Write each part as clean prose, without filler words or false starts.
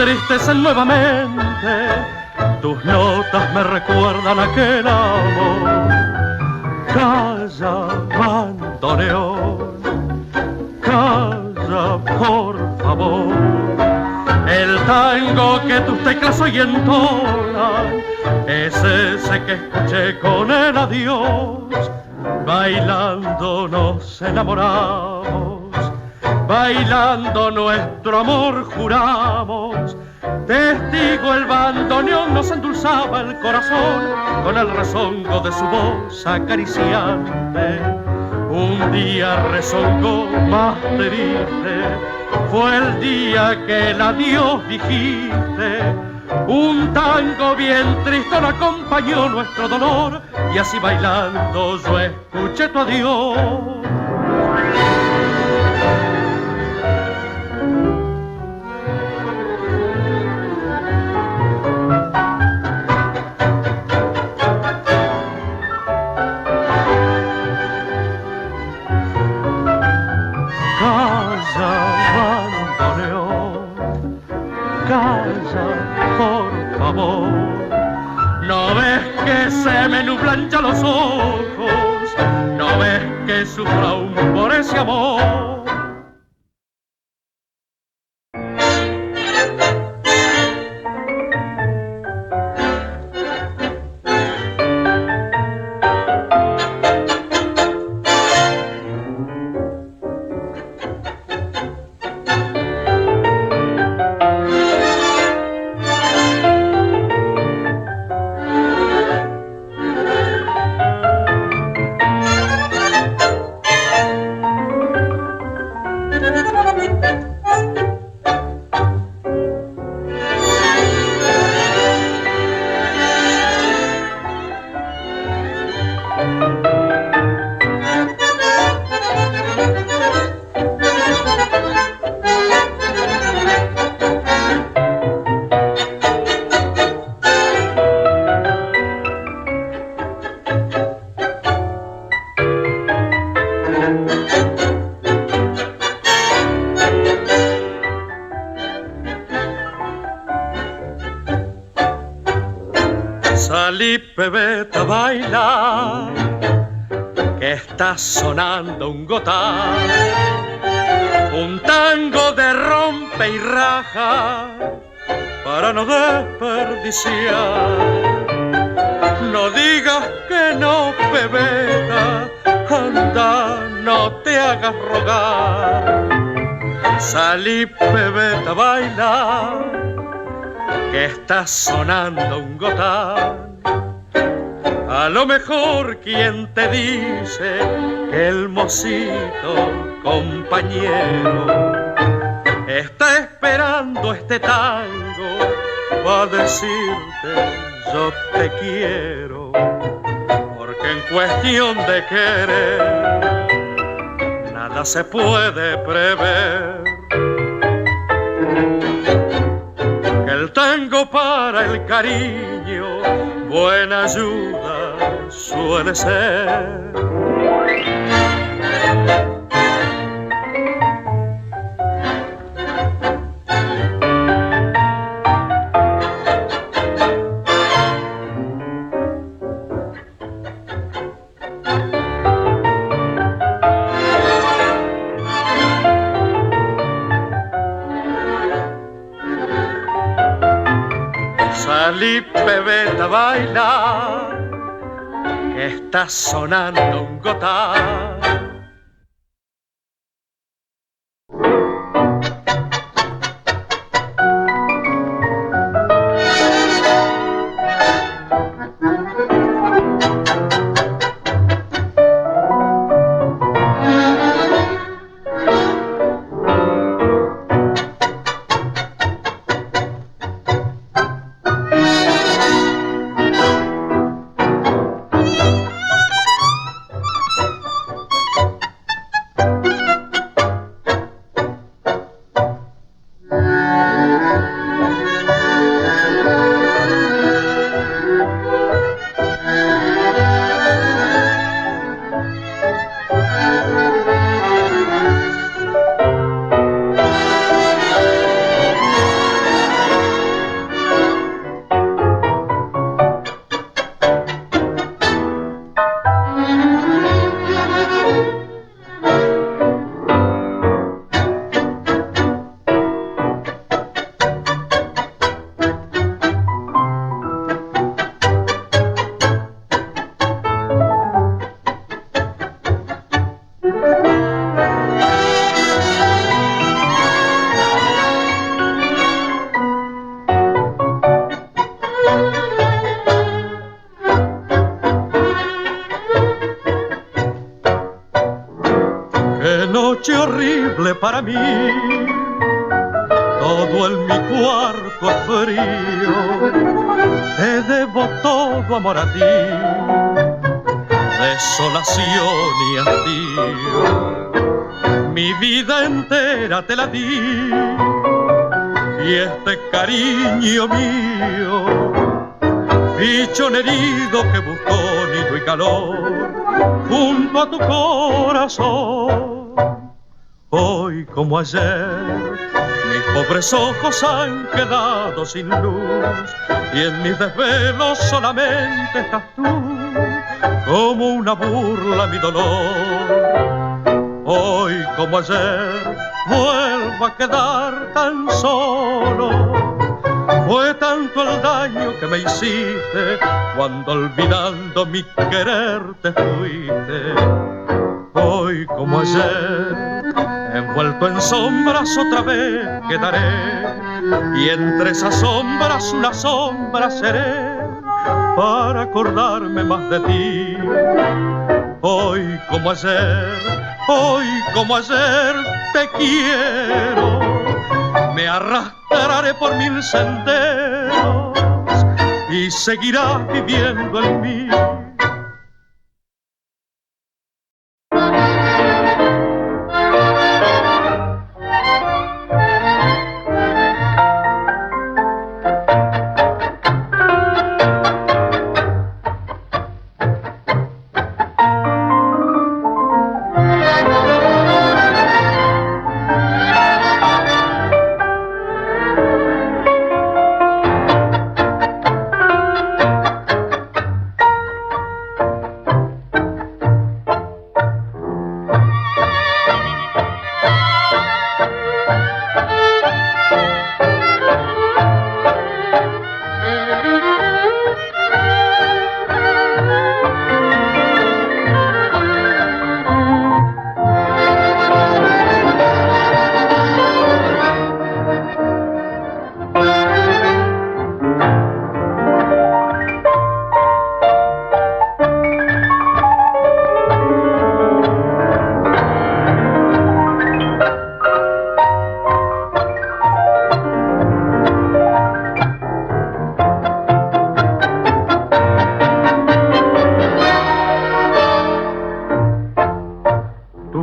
entristecen nuevamente. Tus notas me recuerdan aquel amor. Calla, bandoneón, calla, por favor. El tango que tus teclas hoy entonan es ese que escuché con el adiós. Bailando nos enamoramos, bailando nuestro amor juramos. Testigo el bandoneón nos endulzaba el corazón con el rezongo de su voz acariciante. Un día rezongó más triste, fue el día que el adiós dijiste. Un tango bien tristón acompañó nuestro dolor y así bailando yo escuché tu adiós. No ves que se me nublan ya los ojos, no ves que sufro aún por ese amor. Salí, pebeta, baila, que está sonando un gotán, un tango de rompe y raja para no desperdiciar. No digas que no, pebeta, anda, no te hagas rogar. Salí, pebeta, baila, que está sonando un gotán. A lo mejor quien te dice que el mocito compañero está esperando este tango va a decirte yo te quiero, porque en cuestión de querer nada se puede prever. El tango para el cariño buena ayuda suele ser. Salí, pebeta, baila, que está sonando un gotán. noche horrible para mí. Todo en mi cuarto es frío, te debo todo, amor, a ti. Desolación y hastío, mi vida entera te la di. Y este cariño mío, pichón herido que buscó nido y calor junto a tu corazón. Hoy como ayer, mis pobres ojos han quedado sin luz y en mis desvelos solamente estás tú, como una burla mi dolor. Hoy como ayer, vuelvo a quedar tan solo. Fue tanto el daño que me hiciste cuando olvidando mi querer te fuiste. Hoy como ayer, envuelto en sombras otra vez quedaré, y entre esas sombras una sombra seré para acordarme más de ti. Hoy como ayer te quiero, me arrastraré por mil senderos y seguirás viviendo en mí.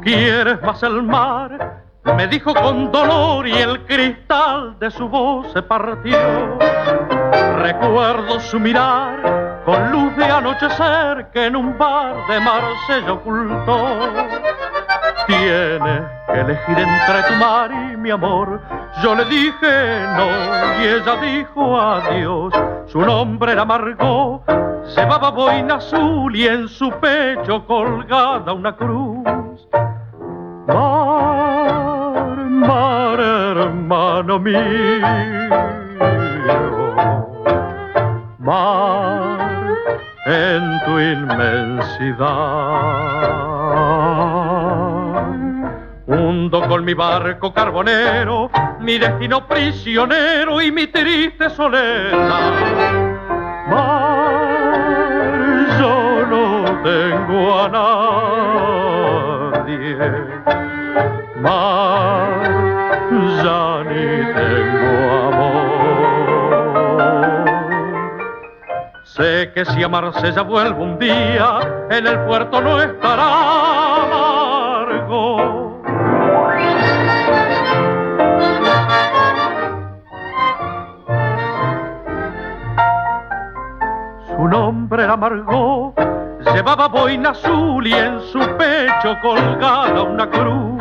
¿Quieres más el mar? Me dijo con dolor y el cristal de su voz se partió. Recuerdo su mirar con luz de anochecer que en un bar de Marsella ocultó. Tienes que elegir entre tu mar y mi amor. Yo le dije no y ella dijo adiós. Su nombre era Margot, llevaba boina azul y en su pecho colgada una cruz. Mar, mar, hermano mío, mar, en tu inmensidad, hundo con mi barco carbonero, mi destino prisionero y mi triste soledad. Mar, yo no tengo a nadie. Mar, ya ni tengo amor. Sé que si a Marsella vuelvo un día, en el puerto no estará Margot. Su nombre era Margot, llevaba boina azul y en su pecho colgada una cruz.